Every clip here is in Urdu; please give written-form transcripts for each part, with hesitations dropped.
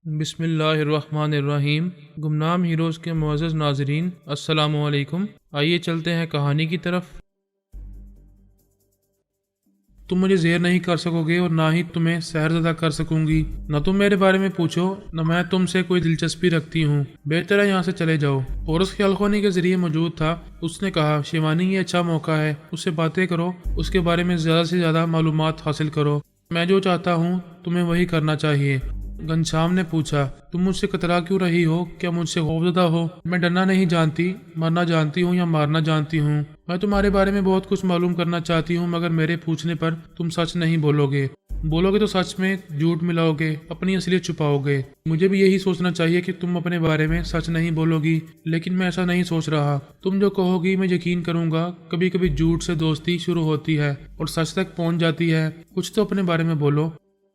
بسم اللہ الرحمن الرحیم۔ گمنام ہیروز کے معزز ناظرین، السلام علیکم۔ آئیے چلتے ہیں کہانی کی طرف۔ تم مجھے زیر نہیں کر سکو گے اور نہ ہی تمہیں سحر زدہ کر سکوں گی۔ نہ تم میرے بارے میں پوچھو، نہ میں تم سے کوئی دلچسپی رکھتی ہوں۔ بہتر ہے یہاں سے چلے جاؤ۔ پورس خیال خونی کے ذریعے موجود تھا۔ اس نے کہا، شیوانی یہ اچھا موقع ہے، اس سے باتیں کرو، اس کے بارے میں زیادہ سے زیادہ معلومات حاصل کرو۔ میں جو چاہتا ہوں تمہیں وہی کرنا چاہیے۔ گھنشیام نے پوچھا، تم مجھ سے کترا کیوں رہی ہو؟ کیا مجھ سے خوفزدہ ہو؟ میں ڈرنا نہیں جانتی، مرنا جانتی ہوں یا مارنا جانتی ہوں۔ میں تمہارے بارے میں بہت کچھ معلوم کرنا چاہتی ہوں، مگر میرے پوچھنے پر تم سچ نہیں بولو گے تو سچ میں جھوٹ ملاؤ گے، اپنی اصلیت چھپاؤ گے۔ مجھے بھی یہی سوچنا چاہیے کہ تم اپنے بارے میں سچ نہیں بولو گی، لیکن میں ایسا نہیں سوچ رہا۔ تم جو کہو گی میں یقین کروں گا۔ کبھی کبھی جھوٹ سے دوستی شروع ہوتی ہے اور سچ تک پہنچ جاتی ہے۔ کچھ تو اپنے بارے میں بولو۔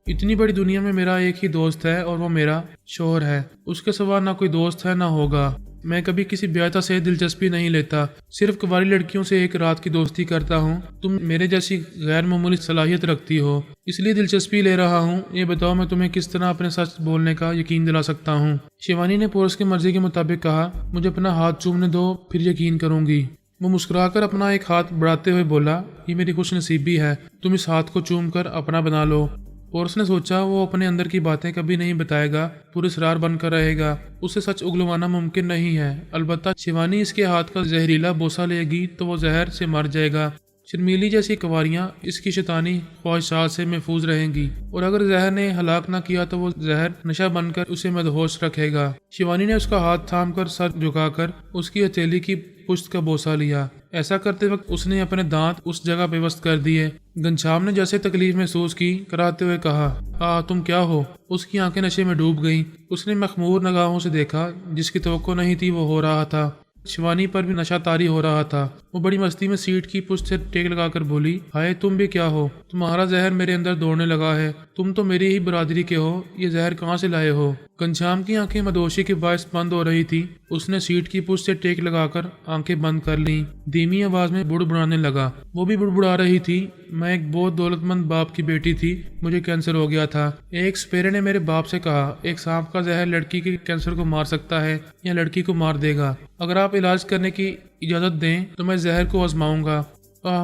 اتنی بڑی دنیا میں میرا ایک ہی دوست ہے اور وہ میرا شوہر ہے۔ اس کے سوا نہ کوئی دوست ہے نہ ہوگا۔ میں کبھی کسی بیعتہ سے دلچسپی نہیں لیتا، صرف کنواری لڑکیوں سے ایک رات کی دوستی کرتا ہوں۔ تم میرے جیسی غیر معمولی صلاحیت رکھتی ہو، اس لیے دلچسپی لے رہا ہوں۔ یہ بتاؤ میں تمہیں کس طرح اپنے سچ بولنے کا یقین دلا سکتا ہوں؟ شیوانی نے پورس کی مرضی کے مطابق کہا، مجھے اپنا ہاتھ چومنے دو، پھر یقین کروں گی۔ وہ مسکرا کر اپنا ایک ہاتھ بڑھاتے ہوئے بولا، یہ میری خوش نصیبی ہے، تم اس ہاتھ کو چوم کر اپنا بنا لو۔ پورس نے سوچا وہ اپنے اندر کی باتیں کبھی نہیں بتائے گا، پراسرار بن کر رہے گا، اسے سچ اگلوانا ممکن نہیں ہے۔ البتہ شیوانی اس کے ہاتھ کا زہریلا بوسہ لے گی تو وہ زہر سے مر جائے گا۔ شرمیلی جیسی کنواریاں اس کی شیطانی خواہشات سے محفوظ رہیں گی، اور اگر زہر نے ہلاک نہ کیا تو وہ زہر نشہ بن کر اسے مدہوش رکھے گا۔ شیوانی نے اس کا ہاتھ تھام کر سر جھکا کر اس کی ہتھیلی کی پشت کا بوسہ لیا۔ ایسا کرتے وقت اس نے اپنے دانت اس جگہ پیوست کر دیے۔ گھنشیام نے جیسے تکلیف محسوس کی، کراتے ہوئے کہا، تم کیا ہو؟ اس کی آنکھیں نشے میں ڈوب گئیں۔ اس نے مخمور نگاہوں سے دیکھا، جس کی توقع نہیں تھی وہ ہو رہا تھا۔ شیوانی پر بھی نشہ طاری ہو رہا تھا۔ وہ بڑی مستی میں سیٹ کی پشت سے ٹیک لگا کر بولی، ہائے تم بھی کیا ہو؟ تمہارا زہر میرے اندر دوڑنے لگا ہے۔ تم تو میری ہی برادری کے ہو، یہ زہر کہاں سے لائے ہو؟ گھنشیام کی آنکھیں مدہوشی کے باعث بند ہو رہی تھی۔ اس نے سیٹ کی پشت سے ٹیک لگا کر آنکھیں بند کر لیں۔ دھیمی آواز میں بڑبڑانے لگا۔ وہ بھی بڑبڑا رہی تھی، میں ایک بہت دولت مند باپ کی بیٹی تھی، مجھے کینسر ہو گیا تھا۔ ایک سپیرے نے میرے باپ سے کہا، ایک سانپ کا زہر لڑکی کے کینسر کو مار سکتا ہے یا لڑکی کو مار دے گا۔ اگر آپ علاج کرنے کی اجازت دیں تو میں زہر کو آزماؤں گا۔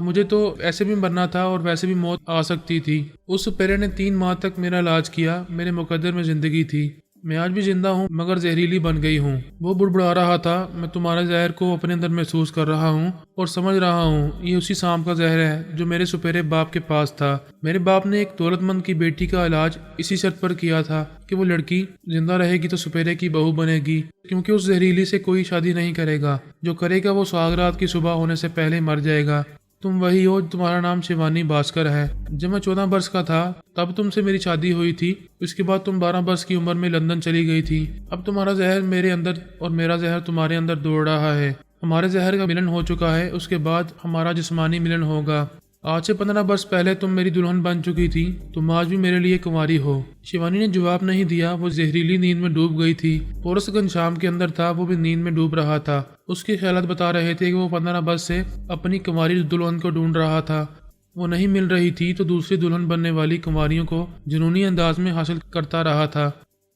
مجھے تو ایسے بھی مرنا تھا اور ویسے بھی موت آ سکتی تھی۔ اس سپیرے نے 3 ماہ تک میرا علاج کیا، میرے مقدر میں زندگی تھی۔ میں آج بھی زندہ ہوں مگر زہریلی بن گئی ہوں۔ وہ بڑبڑا رہا تھا، میں تمہارے زہر کو اپنے اندر محسوس کر رہا ہوں اور سمجھ رہا ہوں یہ اسی سانپ کا زہر ہے جو میرے سپیرے باپ کے پاس تھا۔ میرے باپ نے ایک دولت مند کی بیٹی کا علاج اسی شرط پر کیا تھا کہ وہ لڑکی زندہ رہے گی تو سپیرے کی بہو بنے گی، کیونکہ اس زہریلی سے کوئی شادی نہیں کرے گا۔ جو کرے گا وہ سہاگرات کی صبح ہونے سے پہلے مر جائے گا۔ تم وہی ہو، تمہارا نام شیوانی بھاسکر ہے۔ جب میں 14 برس کا تھا تب تم سے میری شادی ہوئی تھی۔ اس کے بعد تم 12 برس کی عمر میں لندن چلی گئی تھی۔ اب تمہارا زہر میرے اندر اور میرا زہر تمہارے اندر دوڑ رہا ہے۔ ہمارے زہر کا ملن ہو چکا ہے، اس کے بعد ہمارا جسمانی ملن ہوگا۔ آج سے 15 برس پہلے تم میری دلہن بن چکی تھی، تم آج بھی میرے لیے کنواری ہو۔ شیوانی نے جواب نہیں دیا، وہ زہریلی نیند میں ڈوب گئی تھی۔ پورس گھنشیام کے اندر تھا، وہ بھی نیند میں ڈوب رہا تھا۔ اس کے خیالات بتا رہے تھے کہ وہ 15 برس سے اپنی کنواری دلہن کو ڈھونڈ رہا تھا۔ وہ نہیں مل رہی تھی تو دوسری دلہن بننے والی کنواریوں کو جنونی انداز میں حاصل کرتا رہا تھا۔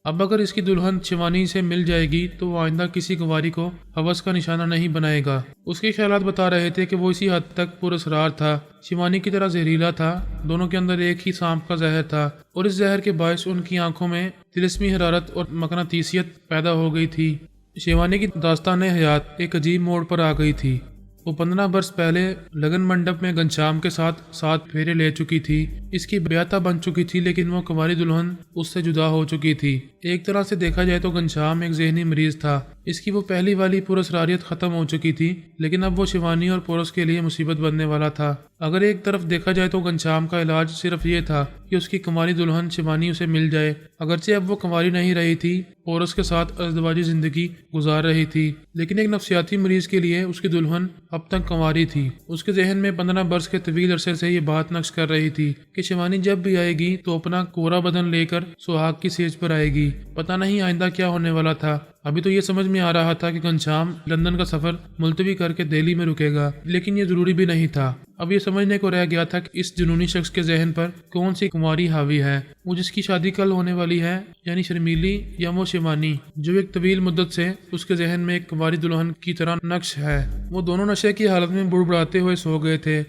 اب اگر اس کی دلہن شیوانی سے مل جائے گی تو وہ آئندہ کسی کنواری کو ہوس کا نشانہ نہیں بنائے گا۔ اس کے خیالات بتا رہے تھے کہ وہ اسی حد تک پراسرار تھا، شیوانی کی طرح زہریلا تھا۔ دونوں کے اندر ایک ہی سانپ کا زہر تھا، اور اس زہر کے باعث ان کی آنکھوں میں طلسمی حرارت اور مقناطیسیت پیدا ہو گئی تھی۔ شیوانی کی داستان حیات ایک عجیب موڑ پر آ گئی تھی۔ وہ 15 برس پہلے لگن منڈپ میں گھنشیام کے ساتھ 7 پھیرے لے چکی تھی۔ اس کی بیعتہ بن چکی تھی، لیکن وہ کنواری دلہن اس سے جدا ہو چکی تھی۔ ایک طرح سے دیکھا جائے تو گھنشیام ایک ذہنی مریض تھا۔ اس کی وہ پہلی والی پراسراریت ختم ہو چکی تھی، لیکن اب وہ شیوانی اور پورس کے لیے مصیبت بننے والا تھا۔ اگر ایک طرف دیکھا جائے تو گھنشیام کا علاج صرف یہ تھا کہ اس کی کنواری دلہن شیوانی اسے مل جائے۔ اگرچہ اب وہ کنواری نہیں رہی تھی، پورس کے ساتھ ازدواجی زندگی گزار رہی تھی، لیکن ایک نفسیاتی مریض کے لیے اس کی دلہن اب تک کنواری تھی۔ اس کے ذہن میں 15 برس کے طویل عرصے سے یہ بات نقش کر رہی تھی کہ شیوانی جب بھی آئے گی تو اپنا کوڑا بدن لے کر سہاگ کی سیج پر آئے گی۔ پتہ نہیں آئندہ کیا ہونے والا تھا، ابھی تو یہ سمجھ میں آ رہا تھا کہ گھنشیام لندن کا سفر ملتوی کر کے دہلی میں رکے گا، لیکن یہ ضروری بھی نہیں تھا۔ اب یہ سمجھنے کو رہ گیا تھا کہ اس جنونی شخص کے ذہن پر کون سی کنواری حاوی ہے، وہ جس کی شادی کل ہونے والی ہے، یعنی شرمیلی، یا وہ شیوانی جو ایک طویل مدت سے اس کے ذہن میں ایک کنواری دلہن کی طرح نقش ہے۔ وہ دونوں نشے کی حالت میں بڑبڑاتے ہوئے سو گئے تھے۔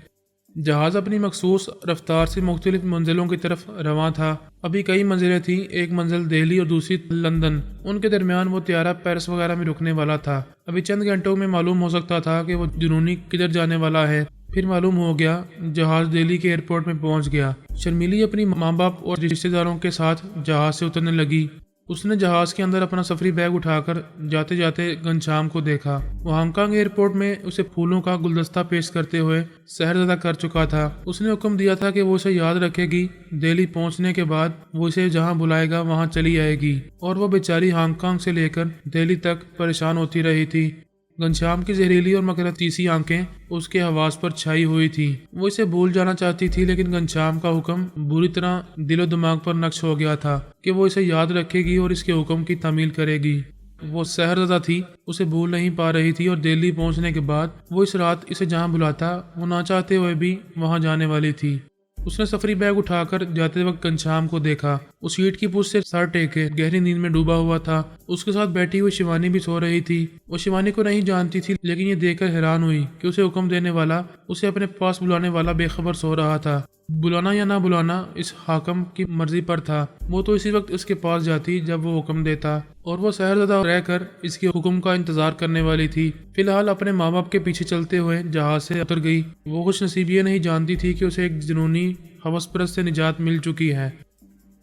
جہاز اپنی مخصوص رفتار سے مختلف منزلوں کی طرف رواں تھا۔ ابھی کئی منزلیں تھیں، ایک منزل دہلی اور دوسری لندن۔ ان کے درمیان وہ طیارہ پیرس وغیرہ میں رکنے والا تھا۔ ابھی چند گھنٹوں میں معلوم ہو سکتا تھا کہ وہ جنونی کدھر جانے والا ہے۔ پھر معلوم ہو گیا، جہاز دہلی کے ایئرپورٹ میں پہنچ گیا۔ شرمیلی اپنی ماں باپ اور رشتہ داروں کے ساتھ جہاز سے اترنے لگی۔ اس نے جہاز کے اندر اپنا سفری بیگ اٹھا کر جاتے جاتے گھنشیام کو دیکھا۔ وہ ہانگ کانگ ایئرپورٹ میں اسے پھولوں کا گلدستہ پیش کرتے ہوئے سحرزدہ کر چکا تھا۔ اس نے حکم دیا تھا کہ وہ اسے یاد رکھے گی، دہلی پہنچنے کے بعد وہ اسے جہاں بلائے گا وہاں چلی آئے گی، اور وہ بیچاری ہانگ کانگ سے لے کر دہلی تک پریشان ہوتی رہی تھی۔ گھنشیام کی زہریلی اور مغناطیسی آنکھیں اس کے حواس پر چھائی ہوئی تھی۔ وہ اسے بھول جانا چاہتی تھی، لیکن گھنشیام کا حکم بری طرح دل و دماغ پر نقش ہو گیا تھا کہ وہ اسے یاد رکھے گی اور اس کے حکم کی تعمیل کرے گی۔ وہ سحرزدہ تھی، اسے بھول نہیں پا رہی تھی، اور دہلی پہنچنے کے بعد وہ اس رات اسے جہاں بلاتا وہ نہ چاہتے ہوئے بھی وہاں جانے والی تھی۔ اس نے سفری بیگ اٹھا کر جاتے وقت گھنشیام کو دیکھا۔ وہ سیٹ کی پشت سے سر ٹیکے گہری نیند میں ڈوبا ہوا تھا۔ اس کے ساتھ بیٹھی ہوئی شیوانی بھی سو رہی تھی۔ وہ شیوانی کو نہیں جانتی تھی، لیکن یہ دیکھ کر حیران ہوئی کہ اسے حکم دینے والا، اسے اپنے پاس بلانے والا بے خبر سو رہا تھا۔ بلانا یا نہ بلانا اس حاکم کی مرضی پر تھا۔ وہ تو اسی وقت اس کے پاس جاتی جب وہ حکم دیتا، اور وہ سحرزدہ رہ کر اس کے حکم کا انتظار کرنے والی تھی۔ فی الحال اپنے ماں باپ کے پیچھے چلتے ہوئے جہاز سے اتر گئی۔ وہ خوش نصیب یہ نہیں جانتی تھی کہ اسے ایک جنونی ہوس پرست سے نجات مل چکی ہے۔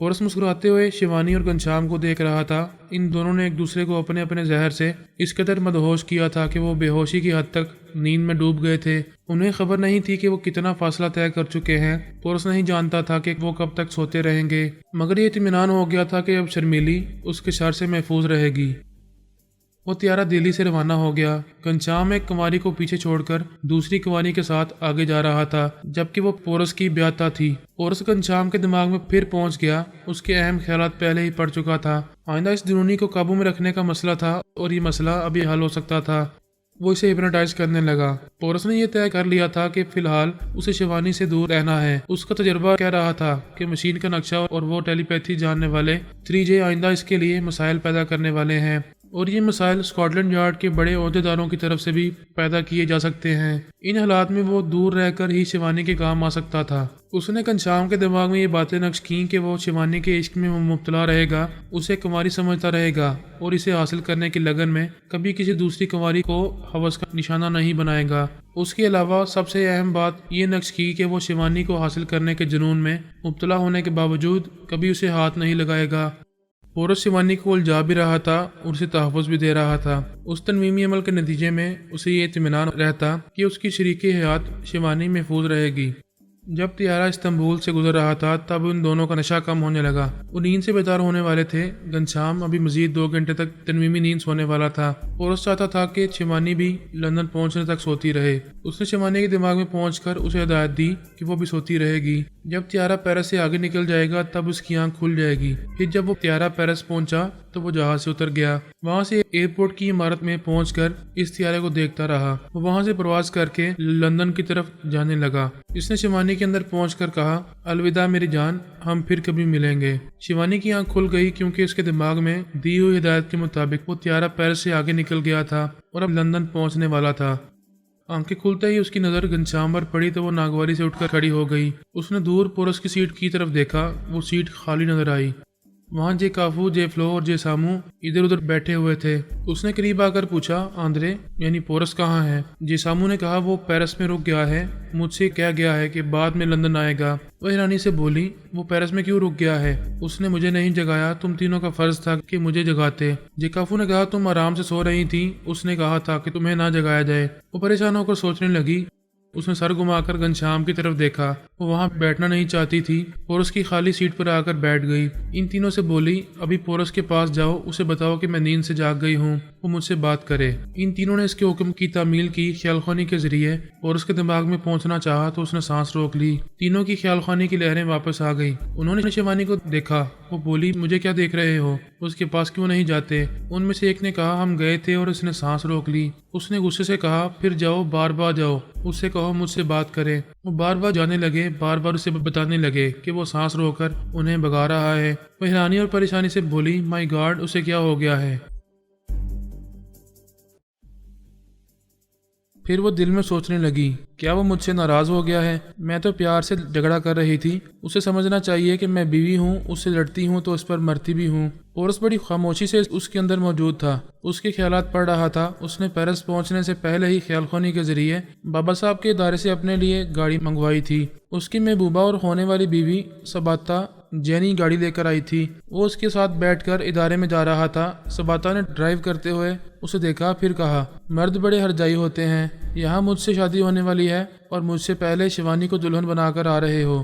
پورس مسکراتے ہوئے شیوانی اور گھنشیام کو دیکھ رہا تھا۔ ان دونوں نے ایک دوسرے کو اپنے اپنے زہر سے اس قدر مدہوش کیا تھا کہ وہ بے ہوشی کی حد تک نیند میں ڈوب گئے تھے۔ انہیں خبر نہیں تھی کہ وہ کتنا فاصلہ طے کر چکے ہیں۔ پورس نہیں جانتا تھا کہ وہ کب تک سوتے رہیں گے، مگر یہ اطمینان ہو گیا تھا کہ اب شرمیلی اس کے شر سے محفوظ رہے گی۔ وہ طیارہ دہلی سے روانہ ہو گیا۔ گھنشیام ایک کنواری کو پیچھے چھوڑ کر دوسری کنواری کے ساتھ آگے جا رہا تھا، جبکہ وہ پورس کی بیاتہ تھی۔ پورس گھنشیام کے دماغ میں پھر پہنچ گیا۔ اس کے اہم خیالات پہلے ہی پڑ چکا تھا۔ آئندہ اس جنونی کو قابو میں رکھنے کا مسئلہ تھا، اور یہ مسئلہ ابھی حل ہو سکتا تھا۔ وہ اسے ہپنوٹائز کرنے لگا۔ پورس نے یہ طے کر لیا تھا کہ فی الحال اسے شیوانی سے دور رہنا ہے۔ اس کا تجربہ کہہ رہا تھا کہ مشین کا نقشہ اور وہ ٹیلی پیتھی جاننے والے 3J آئندہ اس کے لیے مسائل پیدا کرنے والے ہیں، اور یہ مسائل اسکاٹ لینڈ یارڈ کے بڑے عہدیداروں کی طرف سے بھی پیدا کیے جا سکتے ہیں۔ ان حالات میں وہ دور رہ کر ہی شیوانی کے کام آ سکتا تھا۔ اس نے گھنشیام کے دماغ میں یہ باتیں نقش کیں کہ وہ شیوانی کے عشق میں مبتلا رہے گا، اسے کنواری سمجھتا رہے گا، اور اسے حاصل کرنے کی لگن میں کبھی کسی دوسری کنواری کو ہوس کا نشانہ نہیں بنائے گا۔ اس کے علاوہ سب سے اہم بات یہ نقش کی کہ وہ شیوانی کو حاصل کرنے کے جنون میں مبتلا ہونے کے باوجود کبھی اسے ہاتھ نہیں لگائے گا۔ پورس شیوانی کو الجھا بھی رہا تھا اور اسے تحفظ بھی دے رہا تھا۔ اس تنظیمی عمل کے نتیجے میں اسے یہ اطمینان رہتا کہ اس کی شریک حیات شیوانی محفوظ رہے گی۔ جب طیارہ استنبول سے گزر رہا تھا تب ان دونوں کا نشہ کم ہونے لگا۔ وہ نیند سے بیدار ہونے والے تھے۔ گھنشیام ابھی مزید 2 گھنٹے تک تنویمی نیند سونے والا تھا۔ پورس چاہتا تھا کہ شیوانی بھی لندن پہنچنے تک سوتی رہے۔ اس نے شیوانی کے دماغ میں پہنچ کر اسے ہدایت دی کہ وہ بھی سوتی رہے گی۔ جب طیارہ پیرس سے آگے نکل جائے گا تب اس کی آنکھ کھل جائے گی۔ پھر جب وہ طیارہ پیرس پہنچا تو وہ جہاز سے اتر گیا۔ وہاں سے ایئرپورٹ کی عمارت میں پہنچ کر اس طیارے کو دیکھتا رہا۔ وہ وہاں سے پرواز کر کے لندن کی طرف جانے لگا۔ اس نے شیوانی کے اندر پہنچ کر کہا، الوداع میری جان، ہم پھر کبھی ملیں گے۔ شیوانی کی آنکھ کھل گئی کیونکہ اس کے دماغ میں دی ہوئی ہدایت کے مطابق وہ طیارہ پیرس سے آگے نکل گیا تھا اور اب لندن پہنچنے والا تھا۔ آنکھیں کھلتے ہی اس کی نظر گھنشیام پر پڑی تو وہ ناگواری سے اٹھ کر کھڑی ہو گئی۔ اس نے دور پورس کی سیٹ کی طرف دیکھا، وہ سیٹ خالی نظر آئی۔ وہاں جے کافو، جے فلو اور جے سامو ادھر ادھر بیٹھے ہوئے تھے۔ اس نے قریب آ کر پوچھا، آندرے یعنی پورس کہاں ہے؟ جے سامو نے کہا، وہ پیرس میں رک گیا ہے، مجھ سے کہہ گیا ہے کہ بعد میں لندن آئے گا۔ وہ حیرانی سے بولی، وہ پیرس میں کیوں رک گیا ہے؟ اس نے مجھے نہیں جگایا، تم تینوں کا فرض تھا کہ مجھے جگاتے۔ جے کافو نے کہا، تم آرام سے سو رہی تھی، اس نے کہا تھا کہ تمہیں نہ جگایا جائے۔ وہ پریشان ہو کر سوچنے لگی۔ اس نے سر گھما کر گھنشیام کی طرف دیکھا۔ وہ وہاں بیٹھنا نہیں چاہتی تھی اور اس کی خالی سیٹ پر آ کر بیٹھ گئی۔ ان تینوں سے بولی، ابھی پورس کے پاس جاؤ، اسے بتاؤ کہ میں نیند سے جاگ گئی ہوں۔ وہ مجھ سے بات کرے۔ ان تینوں نے اس کے حکم کی تعمیل کی خیال خوانی کے ذریعے اور اس کے دماغ میں پہنچنا چاہا تو اس نے سانس روک لی۔ تینوں کی خیال خوانی کی لہریں واپس آ گئی۔ انہوں نے شیوانی کو دیکھا۔ وہ بولی مجھے کیا دیکھ رہے ہو، اس کے پاس کیوں نہیں جاتے؟ ان میں سے ایک نے کہا ہم گئے تھے اور اس نے سانس روک لی۔ اس نے غصے سے کہا پھر جاؤ، بار بار جاؤ، اس سے کہو مجھ سے بات کرے۔ وہ بار بار جانے لگے، بار بار اسے بتانے لگے کہ وہ سانس روک کر انہیں بھگا رہا ہے۔ وہ حیرانی اور پریشانی سے بولی مائی گاڈ، اسے کیا ہو گیا ہے؟ پھر وہ دل میں سوچنے لگی کیا وہ مجھ سے ناراض ہو گیا ہے؟ میں تو پیار سے جھگڑا کر رہی تھی، اسے سمجھنا چاہیے کہ میں بیوی ہوں، اس سے لڑتی ہوں تو اس پر مرتی بھی ہوں۔ پورس بڑی خاموشی سے اس کے اندر موجود تھا، اس کے خیالات پڑھ رہا تھا۔ اس نے پیرس پہنچنے سے پہلے ہی خیال خوانی کے ذریعے بابا صاحب کے ادارے سے اپنے لیے گاڑی منگوائی تھی۔ اس کی محبوبہ اور ہونے والی بیوی سباتا جینی گاڑی لے کر آئی تھی۔ وہ اس کے ساتھ بیٹھ کر ادارے میں جا رہا تھا۔ سباتا نے ڈرائیو کرتے ہوئے اسے دیکھا، پھر کہا مرد بڑے ہرجائی ہوتے ہیں، یہاں مجھ سے شادی ہونے والی ہے اور مجھ سے پہلے شیوانی کو دلہن بنا کر آ رہے ہو۔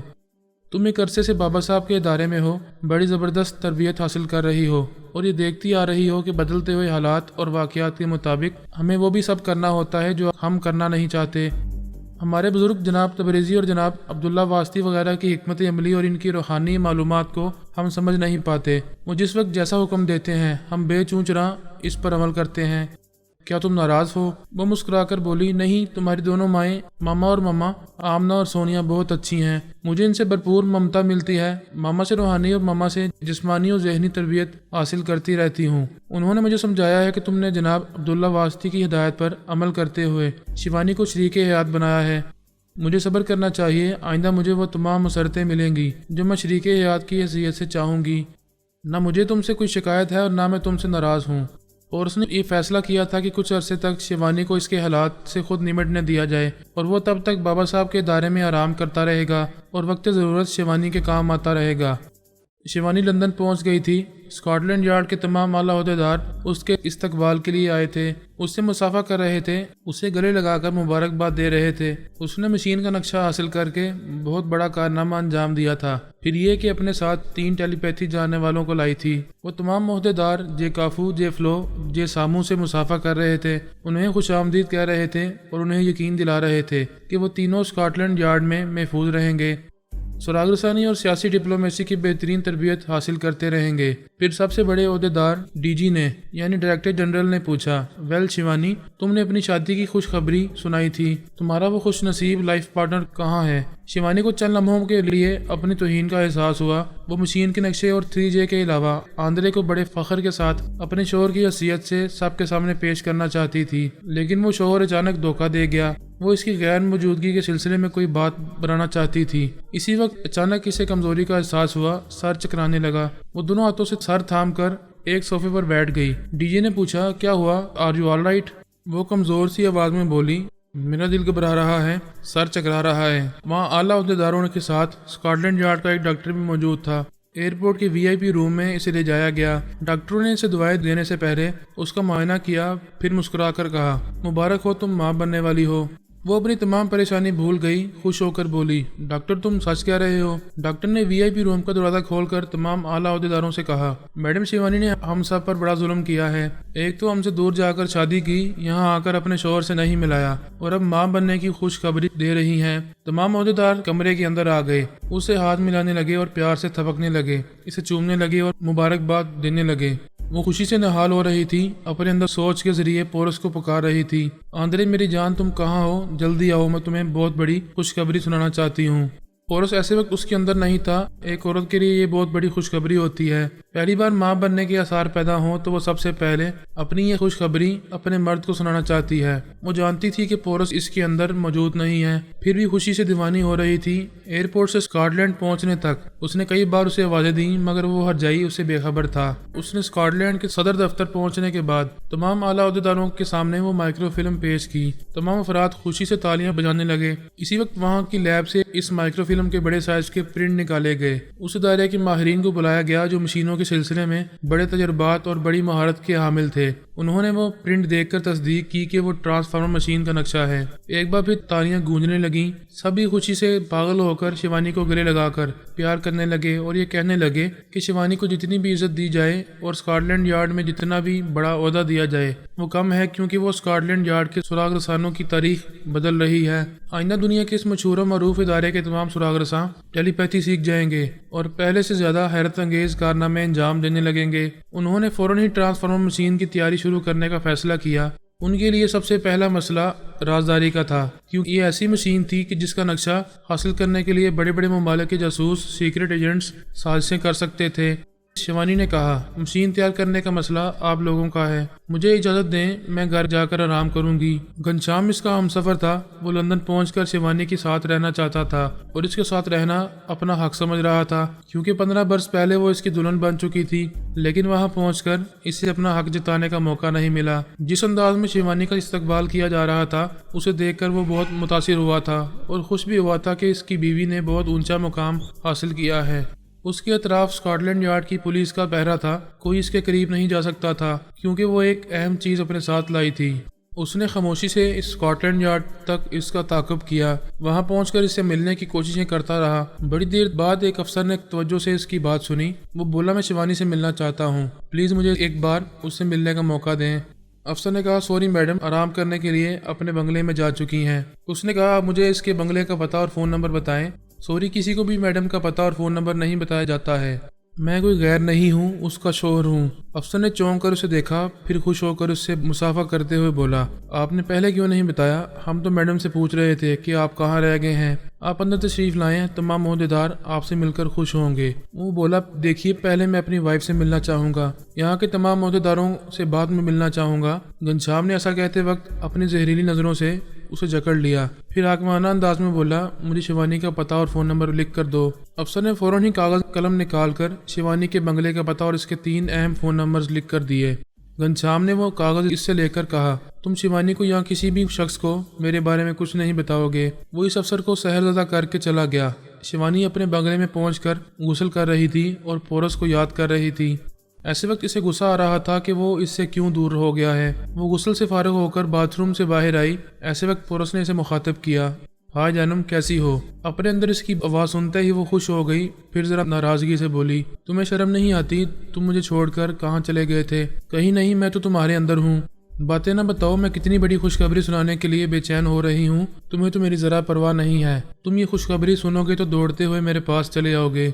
تم ایک عرصے سے بابا صاحب کے ادارے میں ہو، بڑی زبردست تربیت حاصل کر رہی ہو اور یہ دیکھتی آ رہی ہو کہ بدلتے ہوئے حالات اور واقعات کے مطابق ہمیں وہ بھی سب کرنا ہوتا ہے جو ہم کرنا نہیں چاہتے۔ ہمارے بزرگ جناب تبریزی اور جناب عبداللہ واسطی وغیرہ کی حکمت عملی اور ان کی روحانی معلومات کو ہم سمجھ نہیں پاتے۔ وہ جس وقت جیسا حکم دیتے ہیں ہم بے چوں چراں اس پر عمل کرتے ہیں۔ کیا تم ناراض ہو؟ وہ مسکرا کر بولی نہیں، تمہاری دونوں مائیں ماما اور ماما آمنہ اور سونیا بہت اچھی ہیں، مجھے ان سے بھرپور ممتا ملتی ہے۔ ماما سے روحانی اور ماما سے جسمانی اور ذہنی تربیت حاصل کرتی رہتی ہوں۔ انہوں نے مجھے سمجھایا ہے کہ تم نے جناب عبداللہ واسطی کی ہدایت پر عمل کرتے ہوئے شیوانی کو شریک حیات بنایا ہے۔ مجھے صبر کرنا چاہیے، آئندہ مجھے وہ تمام مسرتیں ملیں گی جو میں شریک حیات کی حیثیت سے چاہوں گی۔ نہ مجھے تم سے کوئی شکایت ہے اور نہ میں تم سے ناراض ہوں۔ اور اس نے یہ فیصلہ کیا تھا کہ کچھ عرصے تک شیوانی کو اس کے حالات سے خود نمٹنے دیا جائے اور وہ تب تک بابا صاحب کے ادارے میں آرام کرتا رہے گا اور وقت ضرورت شیوانی کے کام آتا رہے گا۔ شیوانی لندن پہنچ گئی تھی۔ اسکاٹ لینڈ یارڈ کے تمام اعلیٰ عہدیدار اس کے استقبال کے لیے آئے تھے، اس سے مصافحہ کر رہے تھے، اسے گلے لگا کر مبارکباد دے رہے تھے۔ اس نے مشین کا نقشہ حاصل کر کے بہت بڑا کارنامہ انجام دیا تھا، پھر یہ کہ اپنے ساتھ 3 ٹیلی پیتھی جاننے والوں کو لائی تھی۔ وہ تمام عہدیدار جے کافو، جے فلو، جے سامو سے مصافحہ کر رہے تھے، انہیں خوش آمدید کہہ رہے تھے اور انہیں یقین دلا رہے تھے کہ وہ تینوں اسکاٹ لینڈ یارڈ میں محفوظ رہیں گے، سراغ رسانی اور سیاسی ڈپلومیسی کی بہترین تربیت حاصل کرتے رہیں گے۔ پھر سب سے بڑے عہدیدار ڈی جی نے یعنی ڈائریکٹر جنرل نے پوچھا ویل شیوانی، تم نے اپنی شادی کی خوشخبری سنائی تھی، تمہارا وہ خوش نصیب لائف پارٹنر کہاں ہے؟ شیوانی کو چند لمحوں کے لیے اپنی توہین کا احساس ہوا۔ وہ مشین کے نقشے اور 3J کے علاوہ آندرے کو بڑے فخر کے ساتھ اپنے شوہر کی حیثیت سے سب کے سامنے پیش کرنا چاہتی تھی، لیکن وہ شوہر اچانک دھوکہ دے گیا۔ وہ اس کی غیر موجودگی کے سلسلے میں کوئی بات بنانا چاہتی تھی۔ اسی وقت اچانک اسے کمزوری کا احساس ہوا، سر چکرانے لگا۔ وہ دونوں ہاتھوں سے سر تھام کر ایک صوفے پر بیٹھ گئی۔ ڈی جے نے پوچھا کیا ہوا، آر یو آل رائٹ؟ وہ کمزور سی آواز میں بولی میرا دل گھبرا رہا ہے، سر چکرا رہا ہے۔ وہاں اعلیٰ عہدیداروں کے ساتھ اسکاٹ لینڈ یارڈ کا ایک ڈاکٹر بھی موجود تھا۔ ایئرپورٹ کے VIP روم میں اسے لے جایا گیا۔ ڈاکٹروں نے اسے دعائیں دینے سے پہلے اس کا معائنہ کیا، پھر مسکرا کر کہا مبارک ہو، تم ماں بننے والی ہو۔ وہ اپنی تمام پریشانی بھول گئی، خوش ہو کر بولی ڈاکٹر تم سچ کہہ رہے ہو؟ ڈاکٹر نے VIP روم کا دروازہ کھول کر تمام اعلیٰ عہدیداروں سے کہا میڈم شیوانی نے ہم سب پر بڑا ظلم کیا ہے، ایک تو ہم سے دور جا کر شادی کی، یہاں آ کر اپنے شوہر سے نہیں ملایا، اور اب ماں بننے کی خوشخبری دے رہی ہیں۔ تمام عہدیدار کمرے کے اندر آ گئے، اسے ہاتھ ملانے لگے اور پیار سے تھپکنے لگے، اسے چومنے لگے اور مبارکباد دینے لگے۔ وہ خوشی سے نہال ہو رہی تھی، اپنے اندر سوچ کے ذریعے پورس کو پکار رہی تھی آندرے میری جان تم کہاں ہو، جلدی آؤ، میں تمہیں بہت بڑی خوشخبری سنانا چاہتی ہوں۔ پورس ایسے وقت اس کے اندر نہیں تھا۔ ایک عورت کے لیے یہ بہت بڑی خوشخبری ہوتی ہے، پہلی بار ماں بننے کے آثار پیدا ہوں تو وہ سب سے پہلے اپنی یہ خوشخبری اپنے مرد کو سنانا چاہتی ہے۔ وہ جانتی تھی کہ پورس اس کے اندر موجود نہیں ہے، پھر بھی خوشی سے دیوانی ہو رہی تھی۔ ایئرپورٹ سے اسکاٹ لینڈ پہنچنے تک اس نے کئی بار اسے آوازیں دیں، مگر وہ ہرجائی اسے بے خبر تھا۔ اس نے اسکاٹ لینڈ کے صدر دفتر پہنچنے کے بعد تمام اعلیٰ عہدیداروں کے سامنے وہ مائکرو فلم پیش کی۔ تمام افراد خوشی سے تالیاں بجانے لگے۔ اسی وقت وہاں کی لیب سے اس مائکرو فلم کے بڑے سائز کے پرنٹ نکالے گئے۔ اس ادارے کے ماہرین کو بلایا گیا جو مشینوں کی کے سلسلے میں بڑے تجربات اور بڑی مہارت کے حامل تھے۔ انہوں نے وہ پرنٹ دیکھ کر تصدیق کی کہ وہ ٹرانسفارمر مشین کا نقشہ ہے۔ ایک بار پھر تالیاں گونجنے لگیں، سبھی خوشی سے پاگل ہو کر شیوانی کو گلے لگا کر پیار کرنے لگے اور یہ کہنے لگے کہ شیوانی کو جتنی بھی عزت دی جائے اور اسکاٹ لینڈ یارڈ میں جتنا بھی بڑا عہدہ دیا جائے وہ کم ہے، کیونکہ وہ اسکاٹ لینڈ یارڈ کے سراغ رسانوں کی تاریخ بدل رہی ہے۔ آئندہ دنیا کے اس مشہور و معروف ادارے کے تمام سراغ رساں ٹیلی پیتھی سیکھ جائیں گے اور پہلے سے زیادہ حیرت انگیز کارنامے انجام دینے لگیں گے۔ انہوں نے فوراً ہی ٹرانسفارمر مشین کی تیاری شروع کرنے کا فیصلہ کیا۔ ان کے لیے سب سے پہلا مسئلہ رازداری کا تھا، کیونکہ یہ ایسی مشین تھی کہ جس کا نقشہ حاصل کرنے کے لیے بڑے بڑے ممالک کے جاسوس سیکرٹ ایجنٹس سازشیں کر سکتے تھے۔ شیوانی نے کہا، مشین تیار کرنے کا مسئلہ آپ لوگوں کا ہے، مجھے اجازت دیں، میں گھر جا کر آرام کروں گی۔ گھنشیام اس کا ہمسفر تھا، وہ لندن پہنچ کر شیوانی کے ساتھ رہنا چاہتا تھا اور اس کے ساتھ رہنا اپنا حق سمجھ رہا تھا، کیونکہ 15 برس پہلے وہ اس کی دلہن بن چکی تھی، لیکن وہاں پہنچ کر اسے اپنا حق جتانے کا موقع نہیں ملا۔ جس انداز میں شیوانی کا استقبال کیا جا رہا تھا اسے دیکھ کر وہ بہت متاثر ہوا تھا اور خوش بھی ہوا تھا کہ اس کی بیوی نے بہت اونچا مقام حاصل کیا ہے۔ اس کے اطراف اسکاٹ لینڈ یارڈ کی پولیس کا پہرا تھا، کوئی اس کے قریب نہیں جا سکتا تھا کیونکہ وہ ایک اہم چیز اپنے ساتھ لائی تھی۔ اس نے خاموشی سے اس اسکاٹ لینڈ یارڈ تک اس کا تعاقب کیا، وہاں پہنچ کر اس سے ملنے کی کوششیں کرتا رہا۔ بڑی دیر بعد ایک افسر نے توجہ سے اس کی بات سنی۔ وہ بولا، میں شیوانی سے ملنا چاہتا ہوں، پلیز مجھے ایک بار اس سے ملنے کا موقع دیں۔ افسر نے کہا، سوری میڈم، آرام کرنے کے لیے اپنے بنگلے میں جا چکی ہیں۔ اس نے کہا، مجھے اس کے بنگلے کا پتہ اور فون نمبر بتائیں۔ سوری، کسی کو بھی میڈم کا پتہ اور فون نمبر نہیں بتایا جاتا ہے، میں کوئی غیر نہیں ہوں، اس کا شوہر ہوں۔ افسر نے چونک کر اسے دیکھا، پھر خوش ہو کر اس سے مصافحہ کرتے ہوئے بولا، آپ نے پہلے کیوں نہیں بتایا؟ ہم تو میڈم سے پوچھ رہے تھے کہ آپ کہاں رہ گئے ہیں۔ آپ اندر تشریف لائیں، تمام عہدیدار آپ سے مل کر خوش ہوں گے۔ وہ بولا، دیکھیے، پہلے میں اپنی وائف سے ملنا چاہوں گا، یہاں کے تمام عہدیداروں سے بعد میں ملنا چاہوں گا۔ گھنشیام نے ایسا کہتے وقت اپنی زہریلی نظروں سے اسے جکڑ لیا، پھر حاکمانہ انداز میں بولا، مجھے شیوانی کا پتہ اور فون نمبر لکھ کر دو۔ افسر نے فوراً ہی کاغذ قلم نکال کر شیوانی کے بنگلے کا پتہ اور اس کے 3 اہم فون نمبرز لکھ کر دیے۔ گھنشیام نے وہ کاغذ اس سے لے کر کہا، تم شیوانی کو یا کسی بھی شخص کو میرے بارے میں کچھ نہیں بتاؤ گے۔ وہ اس افسر کو سحرزدہ کر کے چلا گیا۔ شیوانی اپنے بنگلے میں پہنچ کر غسل کر رہی تھی اور پورس کو یاد کر رہی تھی۔ ایسے وقت اسے غصہ آ رہا تھا کہ وہ اس سے کیوں دور ہو گیا ہے۔ وہ غسل سے فارغ ہو کر باتھ روم سے باہر آئی۔ ایسے وقت پورس نے اسے مخاطب کیا، ہائے جانم، کیسی ہو؟ اپنے اندر اس کی آواز سنتے ہی وہ خوش ہو گئی، پھر ذرا ناراضگی سے بولی، تمہیں شرم نہیں آتی؟ تم مجھے چھوڑ کر کہاں چلے گئے تھے؟ کہیں نہیں، میں تو تمہارے اندر ہوں۔ باتیں نہ بتاؤ، میں کتنی بڑی خوشخبری سنانے کے لیے بے چین ہو رہی ہوں، تمہیں تو میری ذرا پرواہ نہیں ہے۔ تم یہ خوشخبری سنو گے تو دوڑتے ہوئے میرے پاس چلے آؤ گے۔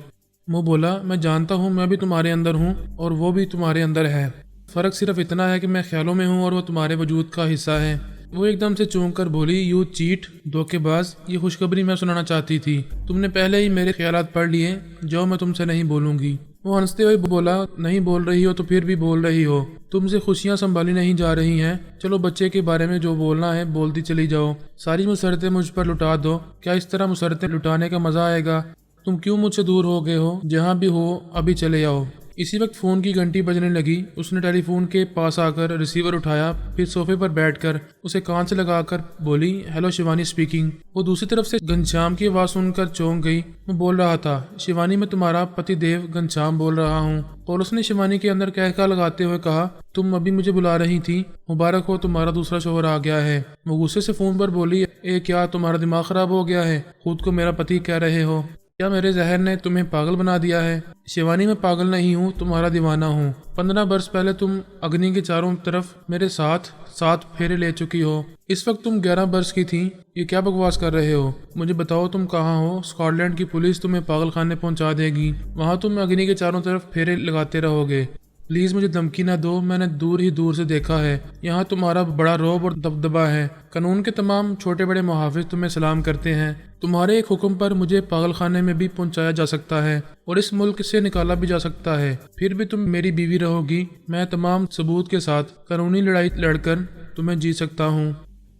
وہ بولا، میں جانتا ہوں، میں بھی تمہارے اندر ہوں اور وہ بھی تمہارے اندر ہے، فرق صرف اتنا ہے کہ میں خیالوں میں ہوں اور وہ تمہارے وجود کا حصہ ہے۔ وہ ایک دم سے چونک کر بولی، یو چیٹ، دھوکے باز، یہ خوشخبری میں سنانا چاہتی تھی، تم نے پہلے ہی میرے خیالات پڑھ لیے، جو میں تم سے نہیں بولوں گی۔ وہ ہنستے ہوئے بولا، نہیں بول رہی ہو تو پھر بھی بول رہی ہو، تم سے خوشیاں سنبھالی نہیں جا رہی ہیں، چلو بچے کے بارے میں جو بولنا ہے بولتی چلی جاؤ، ساری مسرتیں مجھ پر لٹا دو۔ کیا اس طرح مسرتیں لٹانے کا مزہ آئے گا؟ تم کیوں مجھ سے دور ہو گئے ہو؟ جہاں بھی ہو ابھی چلے آؤ۔ اسی وقت فون کی گھنٹی بجنے لگی۔ اس نے ٹیلی فون کے پاس آ کر ریسیور اٹھایا، پھر صوفے پر بیٹھ کر اسے کان سے لگا کر بولی، ہیلو شیوانی اسپیکنگ۔ وہ دوسری طرف سے گھنشیام کی آواز سن کر چونک گئی۔ وہ بول رہا تھا، شیوانی، میں تمہارا پتی دیو گھنشیام بول رہا ہوں۔ پولس نے شیوانی کے اندر کہکا لگاتے ہوئے کہا، تم ابھی مجھے بلا رہی تھی؟ مبارک ہو، تمہارا دوسرا شوہر آ گیا ہے۔ وہ غصے سے فون پر بولی، کیا تمہارا دماغ خراب ہو گیا ہے؟ خود کو میرا پتی کہہ رہے ہو؟ کیا میرے زہر نے تمہیں پاگل بنا دیا ہے؟ شیوانی، میں پاگل نہیں ہوں، تمہارا دیوانہ ہوں۔ 15 برس پہلے تم اگنی کے چاروں طرف میرے ساتھ 7 پھیرے لے چکی ہو۔ اس وقت تم 11 برس کی تھی۔ یہ کیا بکواس کر رہے ہو؟ مجھے بتاؤ تم کہاں ہو؟ اسکاٹ لینڈ کی پولیس تمہیں پاگل خانے پہنچا دے گی، وہاں تم اگنی کے چاروں طرف پھیرے لگاتے رہو گے۔ پلیز مجھے دھمکی نہ دو، میں نے دور سے دیکھا ہے، یہاں تمہارا بڑا رعب اور دبدبہ ہے، قانون کے تمام چھوٹے بڑے محافظ تمہیں سلام کرتے ہیں، تمہارے ایک حکم پر مجھے پاگل خانے میں بھی پہنچایا جا سکتا ہے اور اس ملک سے نکالا بھی جا سکتا ہے، پھر بھی تم میری بیوی رہو گی۔ میں تمام ثبوت کے ساتھ قانونی لڑائی لڑ کر تمہیں جیت سکتا ہوں۔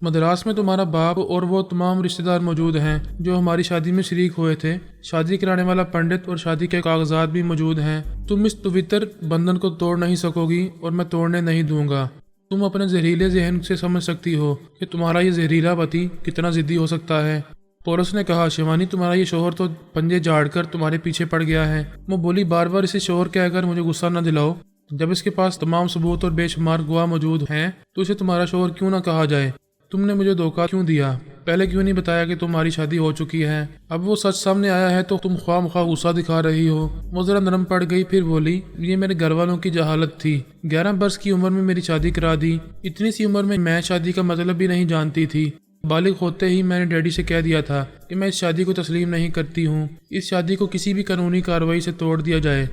مدراس میں تمہارا باپ اور وہ تمام رشتہ دار موجود ہیں جو ہماری شادی میں شریک ہوئے تھے، شادی کرانے والا پنڈت اور شادی کے کاغذات بھی موجود ہیں۔ تم اس پوتر بندھن کو توڑ نہیں سکو گی اور میں توڑنے نہیں دوں گا۔ تم اپنے زہریلے ذہن سے سمجھ سکتی ہو کہ تمہارا یہ زہریلا پتی کتنا ضدی ہو سکتا ہے۔ پورس نے کہا شیوانی تمہارا یہ شوہر تو پنجے جھاڑ کر تمہارے پیچھے پڑ گیا ہے۔ وہ بولی بار بار اسے شوہر کہہ کر مجھے غصہ نہ دلاؤ، جب اس کے پاس تمام ثبوت اور بے شمار گواہ موجود ہیں تو اسے تمہارا شوہر کیوں نہ کہا جائے؟ تم نے مجھے دھوکہ کیوں دیا؟ پہلے کیوں نہیں بتایا کہ تمہاری شادی ہو چکی ہے؟ اب وہ سچ سامنے آیا ہے تو تم خواہ مخواہ غصہ دکھا رہی ہو۔ وہ ذرا نرم پڑ گئی، پھر بولی یہ میرے گھر والوں کی جہالت تھی۔ 11 برس کی عمر میں میری شادی کرا دی۔ اتنی سی عمر میں شادی کا مطلب بھی نہیں جانتی تھی۔ بالغ ہوتے ہی میں نے ڈیڈی سے کہہ دیا تھا کہ میں اس شادی کو تسلیم نہیں کرتی ہوں، اس شادی کو کسی بھی قانونی کارروائی سے توڑ دیا جائے۔